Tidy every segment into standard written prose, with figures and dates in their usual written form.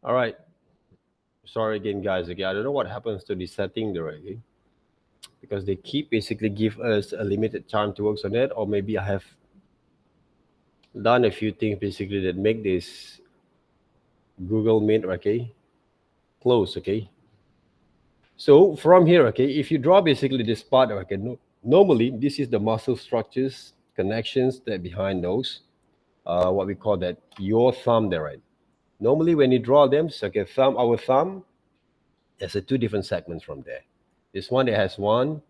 All right. Sorry again, guys. Okay, I don't know what happens to the setting there, okay? Because they keep basically give us a limited time to work on it, or maybe I have done a few things basically that make this Google Meet, okay, close, okay. So from here, okay, if you draw basically this part, okay, normally this is the muscle structures, connections that behind those, what we call that your thumb there, right? Normally when you draw them, so okay, our thumb, there's a two different segments from there. This one that has one,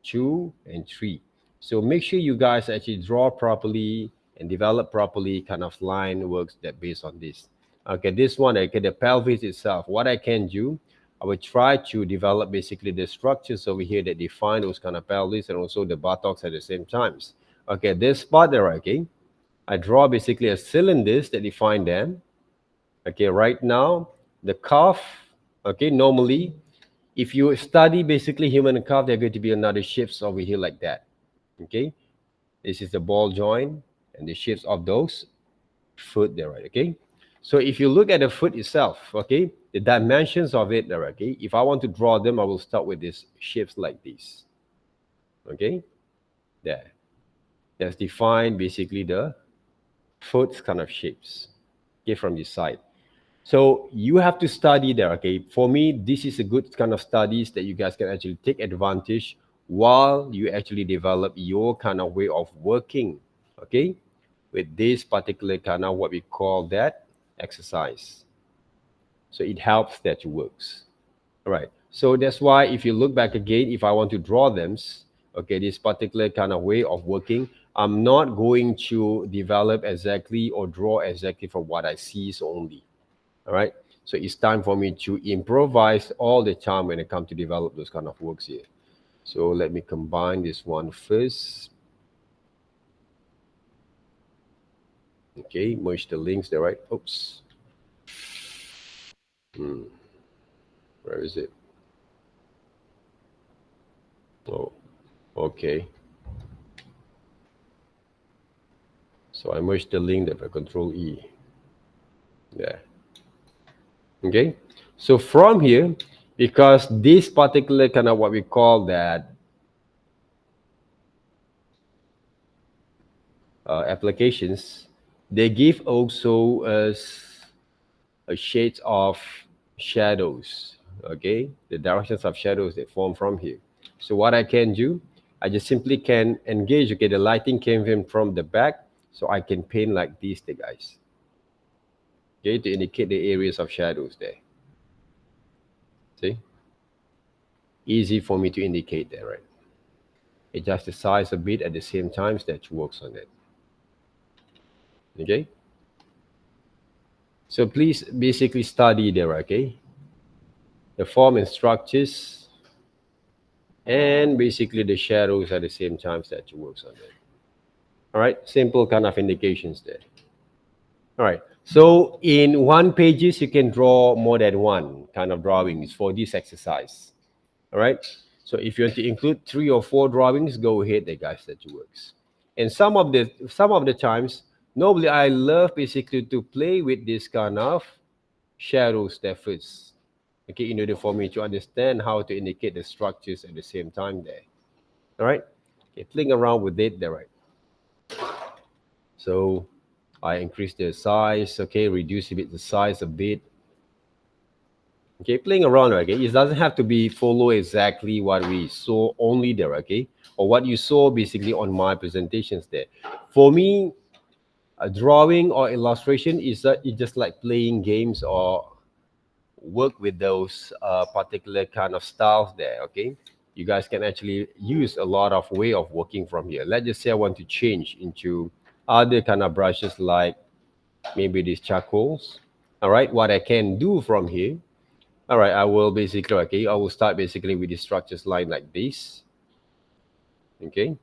two, and three. So make sure you guys actually draw properly and develop properly kind of line works that based on this. Okay, this one, okay, the pelvis itself. What I can do, I will try to develop basically the structures over here that define those kind of pelvis and also the buttocks at the same times. Okay, this part there, okay, I draw basically a cylinders that define them. Okay, right now, the calf, okay, normally if you study basically human calf, there are going to be another shapes over here like that. Okay, this is the ball joint and the shapes of those foot there, right? Okay, so if you look at the foot itself, okay, the dimensions of it there, okay, if I want to draw them, I will start with these shapes like this. Okay, there, that's define basically the foot kind of shapes, okay, from this side. So you have to study there. Okay, for me, this is a good kind of studies that you guys can actually take advantage while you actually develop your kind of way of working. Okay, with this particular kind of what we call that exercise. So it helps that it works. All right. So that's why if you look back again, if I want to draw them, okay, this particular kind of way of working, I'm not going to develop exactly or draw exactly from what I see only. All right. So it's time for me to improvise all the time when it comes to develop those kind of works here. So let me combine this one first. Okay, merge the links there, right? Oops. Where is it? Oh, okay. So I merged the link there by Control E. There. Okay. So from here, because this particular kind of what we call that applications, they give also us a shades of shadows. Okay, the directions of shadows that form from here. So what I can do, I just simply can engage. Okay, the lighting came in from the back, so I can paint like these, the guys. Okay, to indicate the areas of shadows there. See, easy for me to indicate there, right? Adjust the size a bit at the same time that works on it. Okay, so please basically study there. Okay, the form and structures and basically the shadows at the same time that works on it. All right, simple kind of indications there. All right, so in one pages you can draw more than one kind of drawings for this exercise. All right, so if you want to include 3 or 4 drawings, go ahead there, guys, that works. And some of the times, normally I love basically to play with this kind of shadows there first. Okay, in order for me to understand how to indicate the structures at the same time there. All right, okay, playing around with it there, right? So I increase the size, okay, reduce a bit the size a bit. Okay, playing around, okay. It doesn't have to be follow exactly what we saw only there, okay, or what you saw basically on my presentations there. For me, a drawing or illustration is just like playing games or work with those particular kind of styles there, okay. You guys can actually use a lot of way of working from here. Let's just say I want to change into other kind of brushes like maybe these charcoals. All right, what I can do from here, all right, I will basically, okay, I will start basically with the structures line like this. Okay,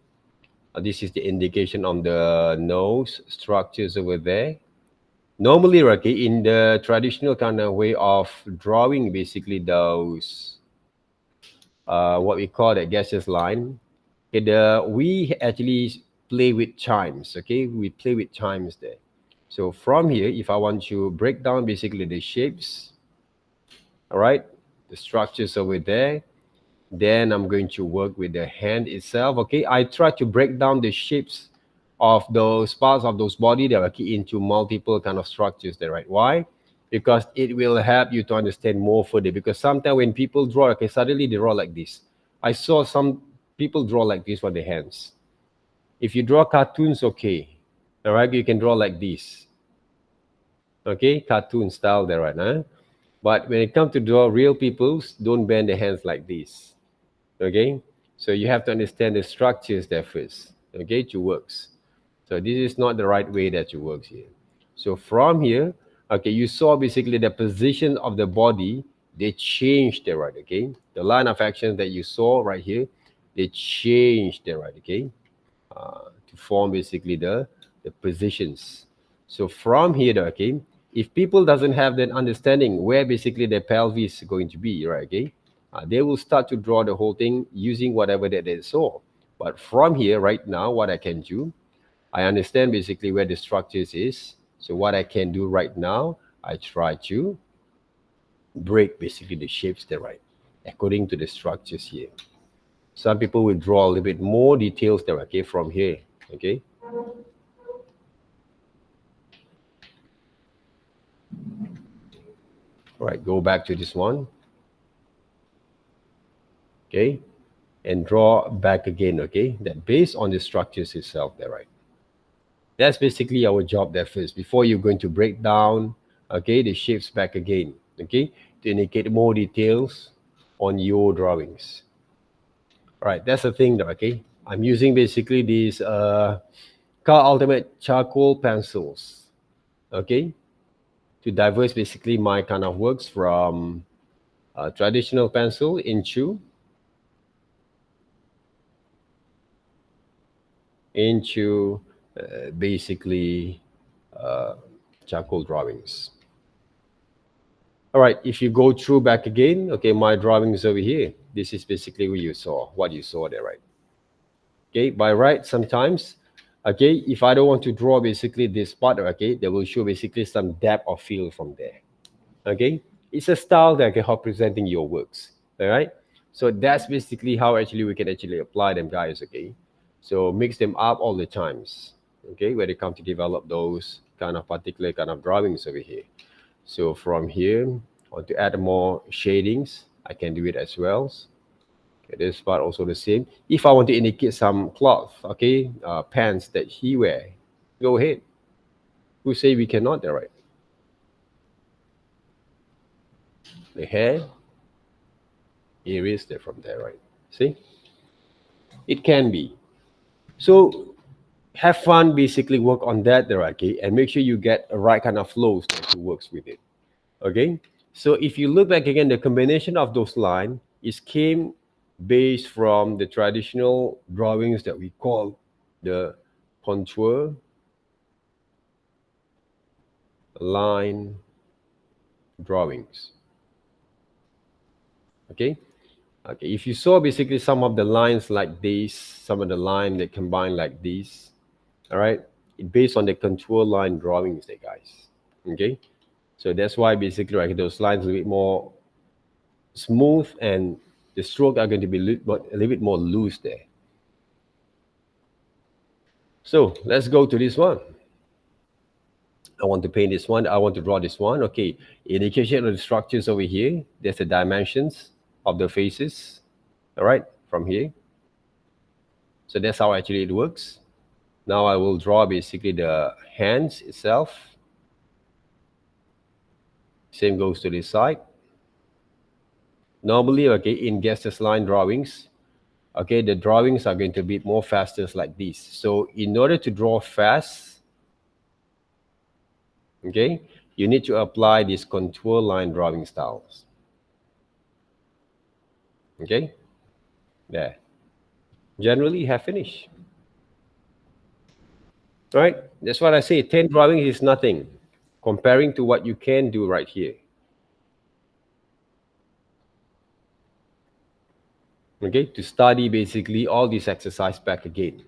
this is the indication on the nose structures over there. Normally, okay, in the traditional kind of way of drawing basically those what we call the gaseous line, okay, we actually play with chimes. Okay, we play with chimes there. So from here, if I want to break down basically the shapes, all right, the structures over there, then I'm going to work with the hand itself. Okay, I try to break down the shapes of those parts of those body that are key into multiple kind of structures there, right? Why? Because it will help you to understand more further. Because sometimes when people draw, okay, suddenly they draw like this. I saw some people draw like this for their hands. If you draw cartoons, okay, all right, you can draw like this. Okay, cartoon style there, right? Huh? But when it comes to draw real peoples, don't bend the hands like this. Okay, so you have to understand the structures there first. Okay, to works. So this is not the right way that you works here. So from here, okay, you saw basically the position of the body. They changed there, right? Okay, the line of action that you saw right here, they changed there, right? Okay, to form basically the positions. So from here, okay, if people doesn't have that understanding where basically their pelvis is going to be, right? Okay, they will start to draw the whole thing using whatever that they saw. But from here, right now, what I can do, I understand basically where the structures is. So what I can do right now, I try to break basically the shapes there, right, according to the structures here. Some people will draw a little bit more details there, okay, from here, okay. All right, go back to this one, okay, and draw back again, okay, that based on the structures itself there, right. That's basically our job there first, before you're going to break down, okay, the shapes back again, okay, to indicate more details on your drawings. All right, that's the thing though, okay. I'm using basically these Car Ultimate charcoal pencils, okay, to diverse basically my kind of works from traditional pencil into basically uh, charcoal drawings. All right, if you go through back again, okay, my drawings over here. This is basically what you saw there, right? Okay, by right, sometimes, okay, if I don't want to draw basically this part, okay, they will show basically some depth of field from there. Okay, it's a style that can help presenting your works. All right, so that's basically how actually we can actually apply them, guys. Okay, so mix them up all the times. Okay, when it comes to develop those kind of particular kind of drawings over here. So from here, I want to add more shadings. I can do it as well. Okay, this part also the same. If I want to indicate some cloth, okay, pants that he wear, go ahead. Who say we cannot? There, right? The hair, erase there from there, right? See, it can be. So have fun, basically work on that there, okay, and make sure you get the right kind of flows that works with it. Okay, so if you look back again, the combination of those lines is came based from the traditional drawings that we call the contour line drawings. Okay, okay, if you saw basically some of the lines like this, some of the line that combine like this, all right, it based on the contour line drawings there, guys. Okay, so that's why basically right, those lines a little bit more smooth and the stroke are going to be a little bit more loose there. So let's go to this one. I want to paint this one. I want to draw this one. Okay, indication of the structures over here. There's the dimensions of the faces. All right, from here. So that's how actually it works. Now I will draw basically the hands itself. Same goes to this side. Normally, okay, in Gestus line drawings, okay, the drawings are going to be more faster like this. So in order to draw fast, okay, you need to apply these contour line drawing styles. Okay, there. Generally, you have finished. Right? That's what I say. 10 drawings is nothing comparing to what you can do right here. Okay, to study basically all this exercise back again.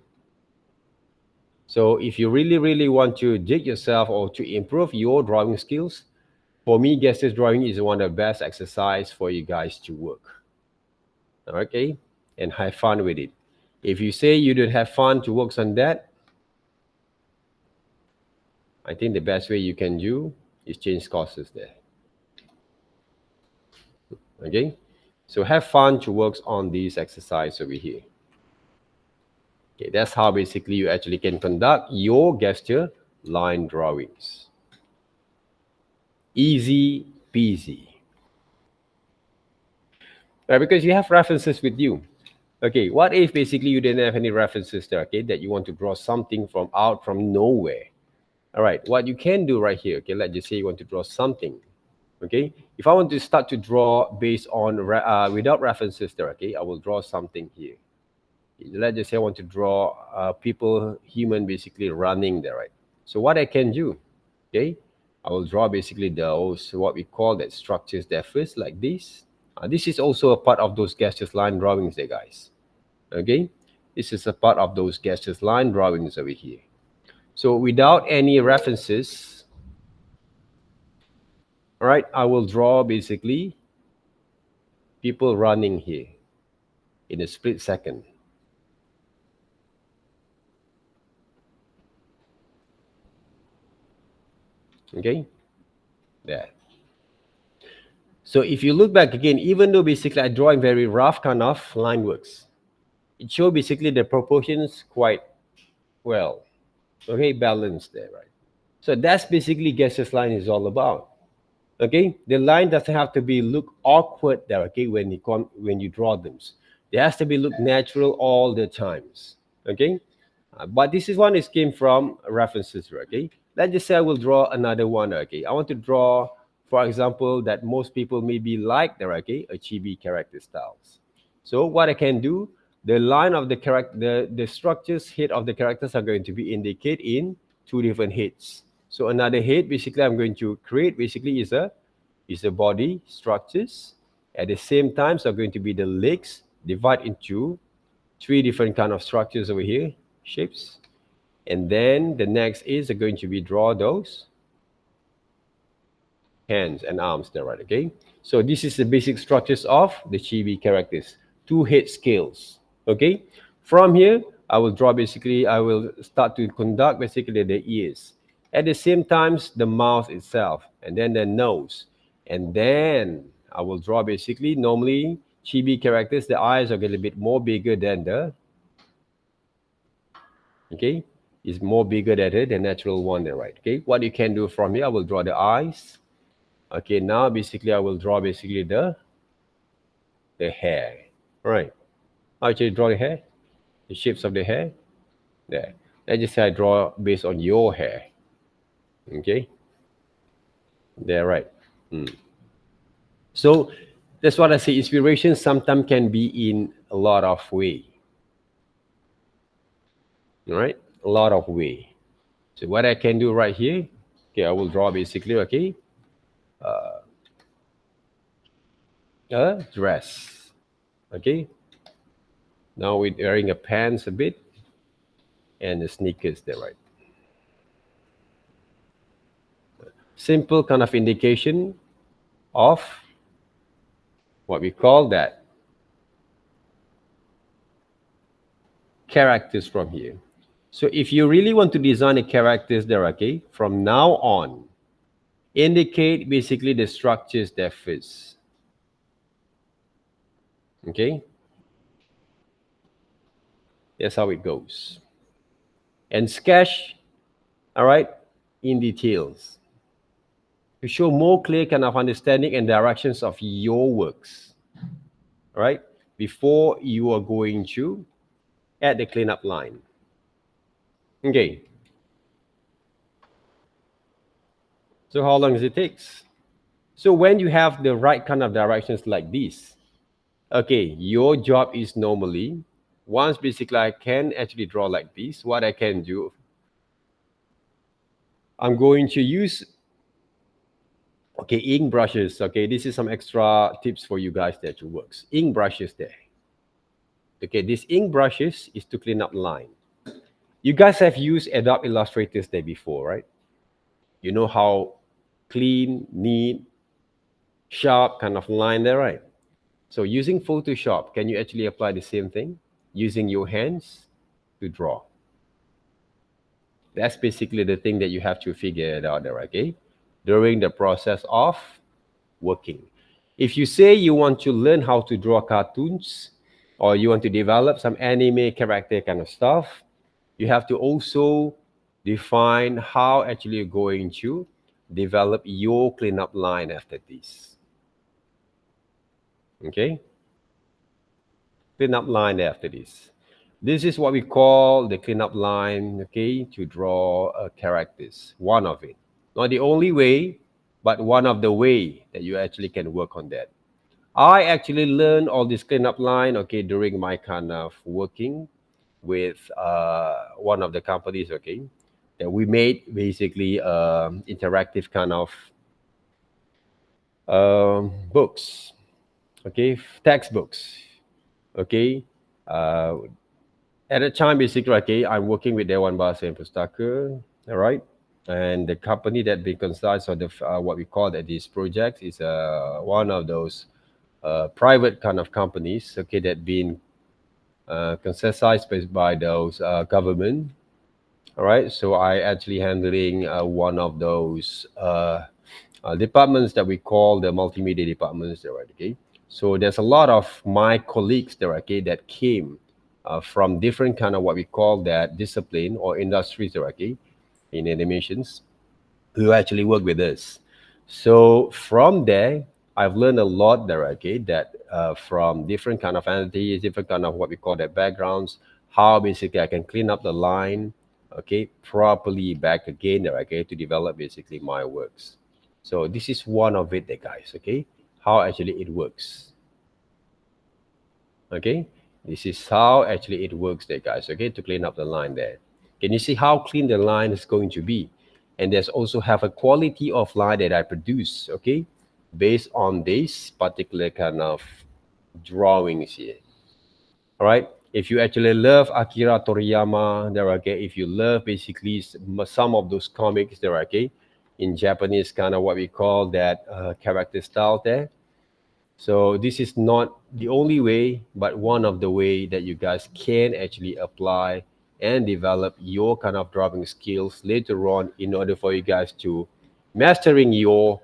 So if you really want to dig yourself or to improve your drawing skills, for me, gesture drawing is one of the best exercise for you guys to work. Okay, and have fun with it. If you say you don't have fun to work on that, I think the best way you can do is change courses there. Okay, so have fun to work on this exercise over here. Okay, that's how basically you actually can conduct your gesture line drawings. Easy peasy. Right, because you have references with you. Okay, what if basically you didn't have any references there, okay, that you want to draw something from out from nowhere? All right, what you can do right here, okay, let's just say you want to draw something, okay? If I want to start to draw based on, without references there, okay, I will draw something here. Let's just say I want to draw people, human basically running there, right? So what I can do, okay, I will draw basically those, what we call that structures there first, like this. This is also a part of those gestures line drawings there, guys. Okay, this is a part of those gestures line drawings over here. So without any references, all right, I will draw basically people running here in a split second. Okay, there. So if you look back again, even though basically I draw in very rough kind of line works, it shows basically the proportions quite well. Okay, balanced there, right? So that's basically gestures line is all about. Okay, the line doesn't have to be look awkward there. Okay, when you draw them, it has to be look natural all the times. Okay, but this is one is came from references. Okay, let's just say I will draw another one. Okay, I want to draw, for example, that most people maybe like there. Okay, a chibi character styles. So what I can do, the line of the character, the structures head of the characters are going to be indicated in two different heads. So another head, basically, I'm going to create basically is a body structures. At the same time, so going to be the legs divide into three different kind of structures over here, shapes. And then the next is going to be draw those hands and arms there, right? Okay. So this is the basic structures of the chibi characters. Two head scales. Okay. From here, I will draw basically, I will start to conduct basically the ears. At the same time, the mouth itself, and then the nose. And then I will draw basically, normally chibi characters, the eyes are a little bit more bigger than the, okay, is more bigger than the natural one there, right? Okay. What you can do from here, I will draw the eyes. Okay, now basically I will draw basically the hair. All right. How actually draw the hair? The shapes of the hair. There. Let's just say I draw based on your hair. Okay. There, right. So that's what I say. Inspiration sometimes can be in a lot of way. All right, a lot of way. So what I can do right here, okay, I will draw basically, okay, a dress. Okay. Now we're wearing a pants a bit and the sneakers there, right? Simple kind of indication of what we call that characters from here. So if you really want to design a characters there, okay, from now on, indicate basically the structures that fits. Okay. That's how it goes. And sketch, all right, in details to show more clear kind of understanding and directions of your works, all right, before you are going to add the cleanup line. Okay. So how long does it take? So when you have the right kind of directions like this, okay, your job is normally, once basically I can actually draw like this, what I can do, I'm going to use, okay, ink brushes. Okay, this is some extra tips for you guys there to works. Ink brushes there. Okay, these ink brushes is to clean up line. You guys have used Adobe Illustrators there before, right? You know how clean, neat, sharp kind of line there, right? So using Photoshop, can you actually apply the same thing? Using your hands to draw. That's basically the thing that you have to figure it out there, okay? During the process of working. If you say you want to learn how to draw cartoons or you want to develop some anime character kind of stuff, you have to also define how actually you're going to develop your cleanup line after this. Okay? Cleanup line after this. This is what we call the cleanup line, okay, to draw characters. One of it. Not the only way, but one of the way that you actually can work on that. I actually learned all this cleanup line, okay, during my kind of working with one of the companies, okay, that we made basically interactive kind of books, okay, textbooks, okay. At the time, basically, okay, I'm working with Dewan Bahasa and Pustaka, all right, and the company that been consists of the what we call that these projects is one of those private kind of companies, okay, that been consisted by those government. All right, so I actually handling one of those departments that we call the multimedia departments there, right? Okay, so there's a lot of my colleagues there, okay, that came from different kind of what we call that discipline or industries there, okay, in animations, who actually work with us. So from there, I've learned a lot there, okay, that from different kind of entities, different kind of what we call that backgrounds, how basically I can clean up the line, okay, properly back again there, okay, to develop basically my works. So this is one of it there, guys, okay, how actually it works. Okay, this is how actually it works there, guys, okay, to clean up the line there. Can you see how clean the line is going to be? And there's also have a quality of line that I produce, okay, based on this particular kind of drawings here. All right, if you actually love Akira Toriyama there, okay, if you love basically some of those comics there, okay, in Japanese kind of what we call that character style there. So this is not the only way, but one of the way that you guys can actually apply and develop your kind of drawing skills later on in order for you guys to mastering your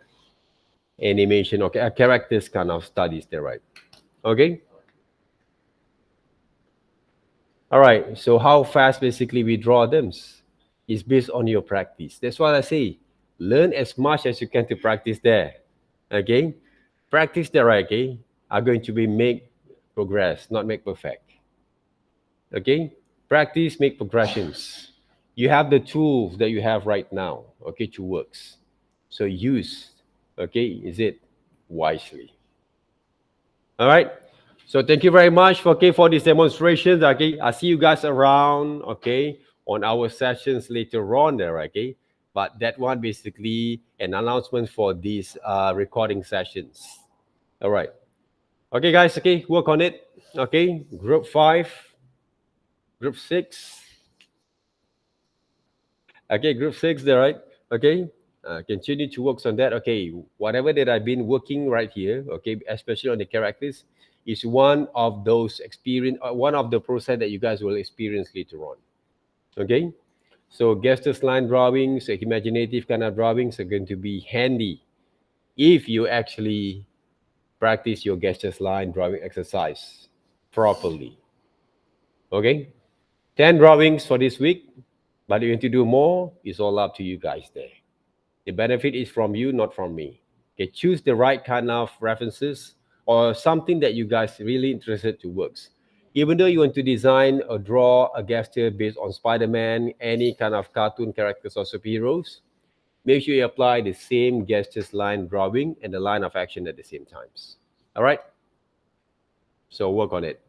animation or characters kind of studies there, right? Okay. All right. So how fast basically we draw them is based on your practice. That's what I say. Learn as much as you can to practice there. Okay. Practice there, okay, are going to be make progress, not make perfect. Okay, practice make progressions. You have the tools that you have right now, okay, to works. So use, okay, is it wisely. All right. So thank you very much for okay for this demonstration. Okay, I see you guys around. Okay, on our sessions later on there. Okay, but that one basically an announcement for these recording sessions. All right. Okay, guys. Okay, work on it. Okay, group 5, group 6. Okay, group 6 there, right? Okay, continue to work on that. Okay, whatever that I've been working right here, okay, especially on the characters, is one of those experience, one of the process that you guys will experience later on. Okay, so gestures line drawings, imaginative kind of drawings are going to be handy if you actually practice your gestures line drawing exercise properly. Okay, 10 drawings for this week, but if you want to do more, it's all up to you guys there. The benefit is from you, not from me. Okay, choose the right kind of references or something that you guys really interested to works. Even though you want to design or draw a gesture based on Spider-Man, any kind of cartoon characters or superheroes, make sure you apply the same gestures line drawing and the line of action at the same times. All right? So work on it.